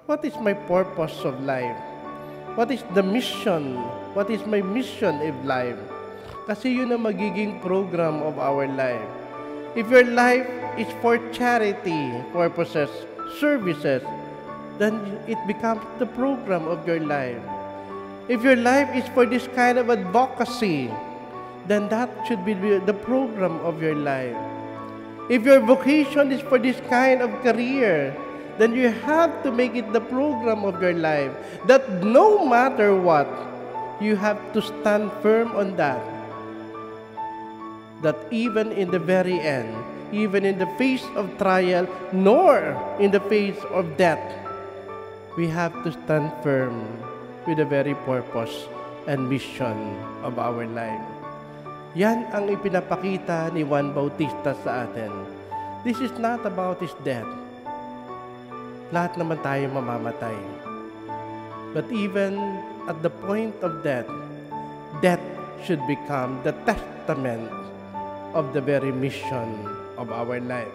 what is my purpose of life? What is the mission? What is my mission in life? Kasi yun ang magiging program of our life. If your life is for charity purposes, services, then it becomes the program of your life. If your life is for this kind of advocacy, then that should be the program of your life. If your vocation is for this kind of career, then you have to make it the program of your life. That no matter what, you have to stand firm on that. That even in the very end, even in the face of trial, nor in the face of death, we have to stand firm with the very purpose and mission of our life. Yan ang ipinapakita ni Juan Bautista sa atin. This is not about his death. Lahat naman tayo mamamatay. But even at the point of death, death should become the testament of the very mission of our life.